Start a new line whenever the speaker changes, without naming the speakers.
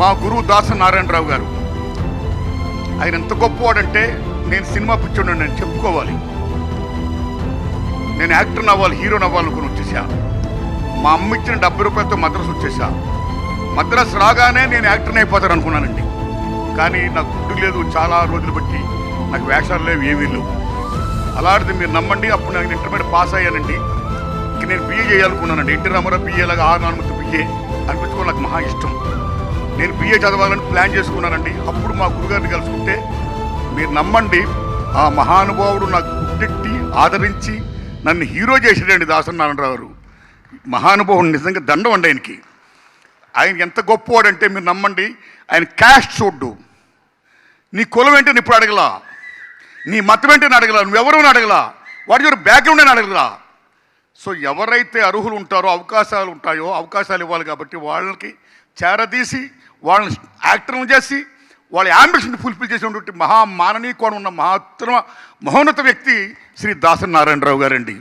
మా గురువు దాసరి నారాయణరావు గారు. ఆయన ఎంత గొప్పవాడంటే నేను సినిమా పిచ్చోడు నేను చెప్పుకోవాలి. నేను యాక్టర్ అవ్వాలి, హీరోని అవ్వాలనుకుని వచ్చేసా. మా అమ్మ ఇచ్చిన 70 రూపాయలతో మద్రాసు వచ్చేసా. మద్రాసు రాగానే నేను యాక్టర్ని అయిపోతాను అనుకున్నానండి. కానీ నాకు గుడ్డు లేదు, చాలా రోజులు బట్టి నాకు వేషాలు లేవు, ఏమీ లేవు. అలాంటిది మీరు నమ్మండి, అప్పుడు నాకు ఇంటర్మీడియట్ పాస్ అయ్యానండి. ఇంక నేను బిఏ చేయాలనుకున్నానండి. ఎన్టీ రామారావు బిఏలాగా 6 బిఏ అనిపించుకోవడం నాకు మహా ఇష్టం. నేను బిఏ చదవాలని ప్లాన్ చేసుకున్నానండి. అప్పుడు మా గురుగారిని కలుసుకుంటే మీరు నమ్మండి, ఆ మహానుభావుడు నాకు గుడ్డెట్టి ఆదరించి నన్ను హీరో చేసాడండి దాసరి నారాయణరావు గారు. మహానుభావుడు నిజంగా దండం అండి ఆయనకి. ఆయన ఎంత గొప్పవాడంటే మీరు నమ్మండి, ఆయన క్యాస్ట్ చూడ్డు. నీ కులం ఏంటని ఇప్పుడు అడగలా, నీ మతం ఏంటని అడగలా, నువ్వెవరు అడగలా, వాడి యొక్క బ్యాక్గ్రౌండ్ అని అడగలా. సో ఎవరైతే అర్హులు ఉంటారో, అవకాశాలు ఉంటాయో అవకాశాలు ఇవ్వాలి. కాబట్టి వాళ్ళకి చేరదీసి వాళ్ళని యాక్టర్లు చేసి వాళ్ళ యాంబిషన్ ఫుల్ఫిల్ చేసినటువంటి మాననీయ కోణం ఉన్న మహోన్నత వ్యక్తి శ్రీ దాసరి నారాయణరావు గారండి.